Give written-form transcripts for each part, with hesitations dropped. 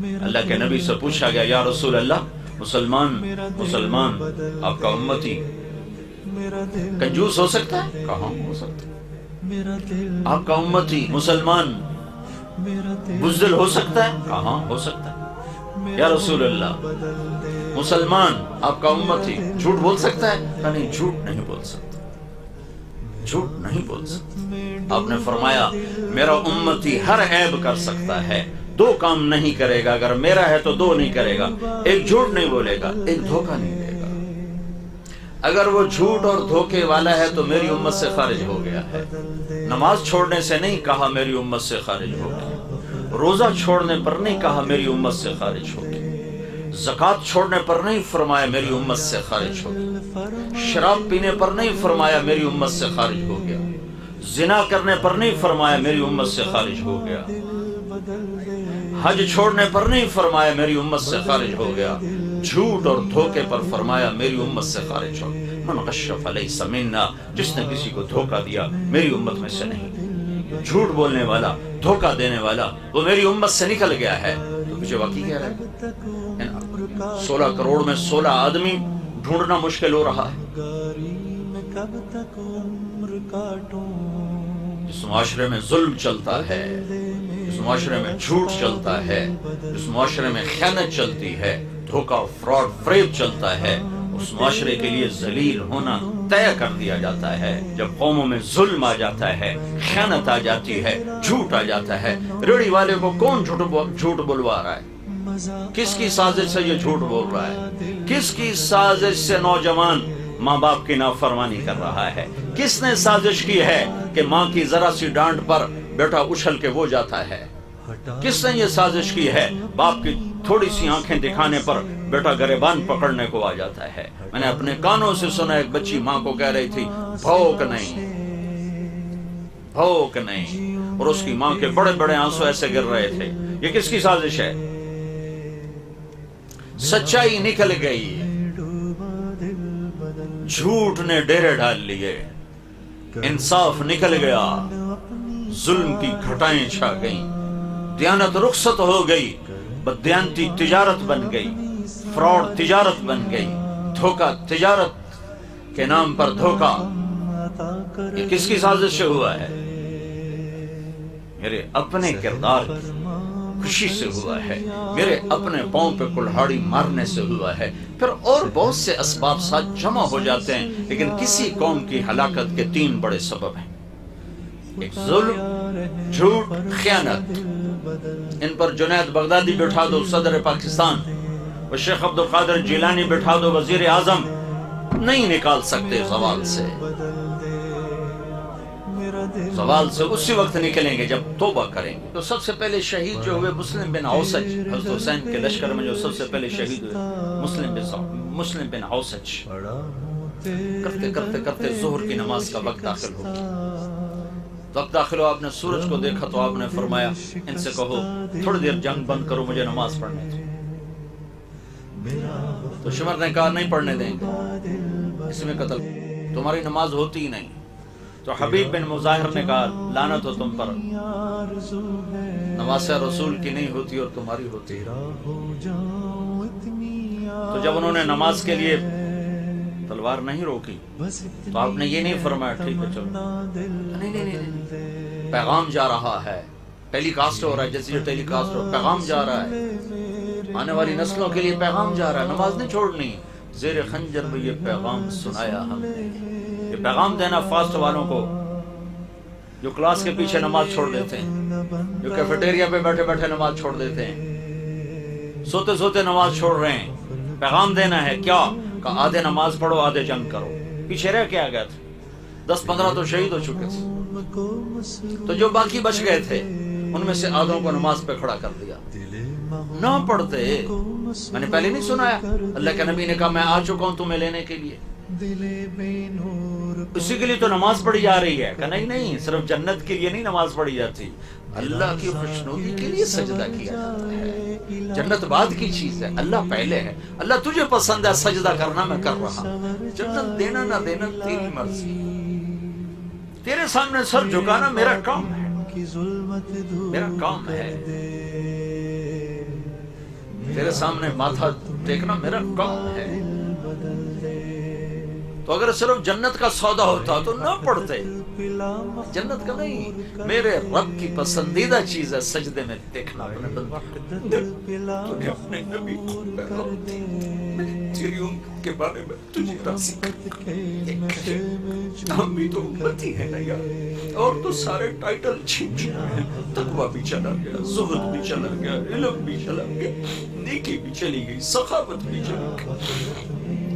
اللہ کے نبی سے پوچھا گیا یا رسول اللہ مسلمان آپ کا امتی کنجوس ہو سکتا ہے؟ کہاں ہو سکتا ہے؟ آپ کا امتی مسلمان بزدل ہو سکتا ہے؟ کہاں ہو سکتا ہے؟ یا رسول اللہ مسلمان آپ کا امتی جھوٹ بول سکتا ہے؟ کہا نہیں، جھوٹ نہیں بول سکتا، جھوٹ نہیں بول سکتا۔ آپ نے فرمایا میرا امتی ہر عیب کر سکتا ہے، دو کام نہیں کرے گا، اگر میرا ہے تو دو نہیں کرے گا، ایک جھوٹ نہیں بولے گا، ایک دھوکہ نہیں دے گا۔ اگر وہ جھوٹ اور دھوکے والا ہے تو میری امت سے خارج ہو گیا ہے۔ نماز چھوڑنے سے نہیں کہا میری امت سے خارج ہو گیا، روزہ چھوڑنے پر نہیں کہا میری امت سے خارج ہو گیا، زکوٰۃ چھوڑنے پر نہیں فرمایا میری امت سے خارج ہو گیا، شراب پینے پر نہیں فرمایا میری امت سے خارج ہو گیا، زنا کرنے پر نہیں فرمایا میری امت سے خارج ہو گیا، حج چھوڑنے پر نہیں فرمایا میری امت سے خارج ہو گیا، جھوٹ اور دھوکے پر فرمایا میری امت سے خارج ہو گیا۔ من غش فلیس منا، جس نے کسی کو دھوکہ دیا میری امت میں سے نہیں، جھوٹ بولنے والا، دھوکہ دینے والا وہ میری امت سے نکل گیا ہے۔ تو مجھے واقعی کہہ رہا ہے 16 کروڑ میں 16 آدمی ڈھونڈنا مشکل ہو رہا ہے۔ جس معاشرے میں ظلم چلتا ہے، جس معاشرے میں جھوٹ چلتا ہے، جس معاشرے میں خیانت چلتی ہے، دھوکہ، فراڈ، فریب چلتا ہے، اس معاشرے کے لیے ذلیل ہونا طے کر دیا جاتا ہے۔ جب قوموں میں ظلم آ جاتا ہے، خیانت آ جاتی ہے، جھوٹ آ جاتا ہے، ریڑھی والے کو کون جھوٹ بلوا رہا ہے؟ کس کی سازش سے یہ جھوٹ بول رہا ہے؟ کس کی سازش سے نوجوان ماں باپ کی نافرمانی کر رہا ہے؟ کس نے سازش کی ہے کہ ماں کی ذرا سی ڈانٹ پر بیٹا اچھل کے وہ جاتا ہے؟ کس نے یہ سازش کی ہے باپ کی تھوڑی سی آنکھیں دکھانے پر بیٹا گریبان پکڑنے کو آ جاتا ہے؟ میں نے اپنے کانوں سے سنا ایک بچی ماں کو کہہ رہی تھی بھوک نہیں، بھوک نہیں، اور اس کی ماں کے بڑے بڑے آنسو ایسے گر رہے تھے۔ یہ کس کی سازش ہے؟ سچائی نکل گئی، جھوٹ نے ڈیرے ڈال لیے، انصاف نکل گیا، ظلم کی گھٹائیں چھا گئیں، دیانت رخصت ہو گئی، بددیانتی تجارت بن گئی، فراڈ تجارت بن گئی، دھوکہ تجارت کے نام پر دھوکہ۔ یہ کس کی سازش سے ہوا ہے؟ میرے اپنے کردار کی خوشی سے ہوا ہے، میرے اپنے پاؤں پہ کلہاڑی مارنے سے ہوا ہے۔ پھر اور بہت سے اسباب ساتھ جمع ہو جاتے ہیں، لیکن کسی قوم کی ہلاکت کے 3 بڑے سبب ہیں، ایک ظلم، جھوٹ، خیانت۔ ان پر جنید بغدادی بٹھا دو صدر پاکستان، اور شیخ عبدالقادر جیلانی بٹھا دو وزیر اعظم، نہیں نکال سکتے زوال سے۔ زوال سے اسی وقت نکلیں گے جب توبہ کریں گے۔ تو سب سے پہلے شہید جو ہوئے مسلم بن اوسج، حضرت حسین کے لشکر میں جو سب سے پہلے شہید ہوئے مسلم بن اوسج، کرتے کرتے کرتے ظہر کی نماز کا وقت داخل ہو گیا۔ وقت داخل ہو، آپ نے سورج کو دیکھا تو آپ نے فرمایا ان سے کہو تھوڑی دیر جنگ بند کرو، مجھے نماز پڑھنے دو۔ تو شمر نے کہا نہیں پڑھنے دیں گے، اس میں قتل، تمہاری نماز ہوتی ہی نہیں۔ تو حبیب بن مظاہر نے کہا لعنت ہو تم پر، نماز رسول کی نہیں ہوتی اور تمہاری ہوتی ہے۔ تو جب انہوں نے نماز کے لیے تلوار نہیں روکی تو آپ نے یہ نہیں فرمایا ٹھیک ہے چلو، نہیں، پیغام جا رہا ہے، ٹیلی کاسٹ ہو رہا ہے، جیسے یہ ٹیلی کاسٹ ہو، پیغام جا رہا ہے، آنے والی نسلوں کے لیے پیغام جا رہا ہے، نماز نہیں چھوڑنی۔ زیر خنجر میں یہ پیغام سنایا ہم نے، یہ پیغام دینا فاسٹ والوں کو جو کلاس کے پیچھے نماز چھوڑ دیتے ہیں، جو کیفیٹیریا پہ بیٹھے بیٹھے نماز چھوڑ دیتے ہیں، سوتے سوتے نماز چھوڑ رہے ہیں۔ پیغام دینا ہے کیا؟ کہ آدھے نماز پڑھو آدھے جنگ کرو، پیچھے رہ کے آ گئے تھے، 10-15 تو شہید ہو چکے تھے، تو جو باقی بچ گئے تھے ان میں سے آدھوں کو نماز پہ کھڑا کر دیا۔ نہ پڑھتے، میں نے پہلے نہیں سنایا اللہ کے نبی نے کہا میں آ چکا ہوں تمہیں لینے کے لیے، اسی کے لیے تو نماز پڑھی جا رہی ہے۔ کہ نہیں، صرف جنت کے لیے نہیں نماز پڑھی جاتی، اللہ کی خوشنودی کے لیے سجدہ کیا جاتا ہے۔ جنت بعد کی چیز ہے، اللہ پہلے ہے۔ اللہ تجھے پسند ہے سجدہ کرنا، میں کر رہا ہوں، جنت دینا نہ دینا تیری مرضی، تیرے سامنے سر جھکانا میرا کام ہے، میرا کام ہے۔ تیرے سامنے ماتھا ٹیکنا میرا کام ہے. تو اگر صرف جنت کا سودا ہوتا تو نہ پڑھتے. جنت کا نہیں، میرے رب کی پسندیدہ چیز ہے سجدے میں دیکھنا اپنے بندے. تو نے اپنے نبی کو پیغام دی، تیری امت کے بارے میں تجھے راضی کر. ہم بھی تو امتی ہیں نا یار، اور تو سارے ٹائٹل چھین چکے ہیں. تقویٰ بھی چلا گیا، زہد بھی چلا گیا، علم بھی چلا گیا، نیکی بھی چلی گئی، سخاوت بھی چلی گئی.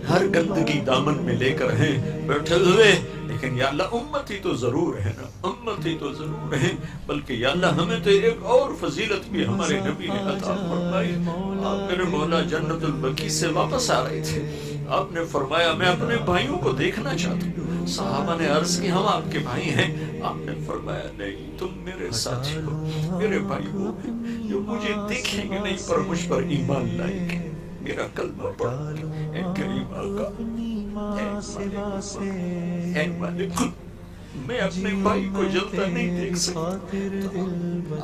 ہر گندگی دامن میں لے کر ہیں بیٹھے ہوئے. لیکن یا اللہ امتی تو ضرور ہے نا، امتی تو ضرور ہے. بلکہ یا اللہ ہمیں تو ایک اور فضیلت بھی ہمارے نبی نے عطا فرمائی. آپ میرے مولا جنت البقیع سے واپس آ رہے تھے، آپ نے فرمایا میں اپنے بھائیوں کو دیکھنا چاہتا ہوں. صحابہ نے عرض کی ہم آپ کے بھائی ہیں. آپ نے فرمایا نہیں، تم میرے ساتھی ہو، میرے بھائی ہو جو مجھے دیکھیں گے نہیں پر مجھ پر ایمان لائیں گے. میرا کلمہ پڑھ اے کریم آقا، اے مالک، میں اپنے بھائی کو جلتا نہیں دیکھ سکتا.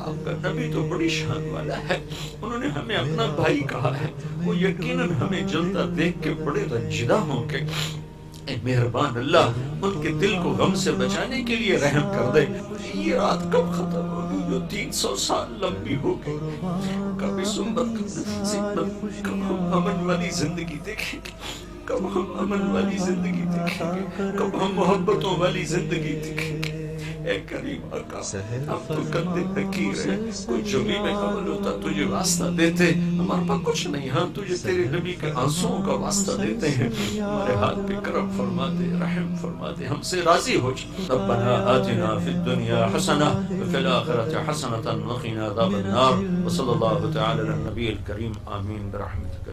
آپ کا نبی تو بڑی شان والا ہے، انہوں نے ہمیں اپنا بھائی کہا ہے. وہ یقیناً ہمیں جلتا دیکھ کے بڑے رنجیدہ ہوں گے. اے مہربان اللہ، ان کے دل کو غم سے بچانے کے لیے رحم کر دے. یہ رات کب ختم ہوگی جو 300 سال لمبی ہوگی؟ کب اس امت کب ہم امن والی زندگی دیکھیں گے؟ کب ہم امن والی زندگی دیکھیں گے؟ کب ہم محبتوں والی زندگی دیکھیں گے؟ اے کریم آقا، ہم تو کندے فقیر ہیں. کوئی جبھی میں عمل ہوتا تجھے واسطہ دیتے، ہمارے پاس کچھ نہیں. ہم تجھے تیرے نبی کے آنسوؤں کا واسطہ دیتے ہیں. ہمارے ہاتھ پہ کرم فرما دے، رحم فرما دے، ہم سے راضی ہو جا. ربنا آتنا فی الدنیا حسنہ وفی الآخرۃ حسنۃ وقنا عذاب النار. وصلی اللہ تعالی علی النبی الکریم. آمین برحمتک.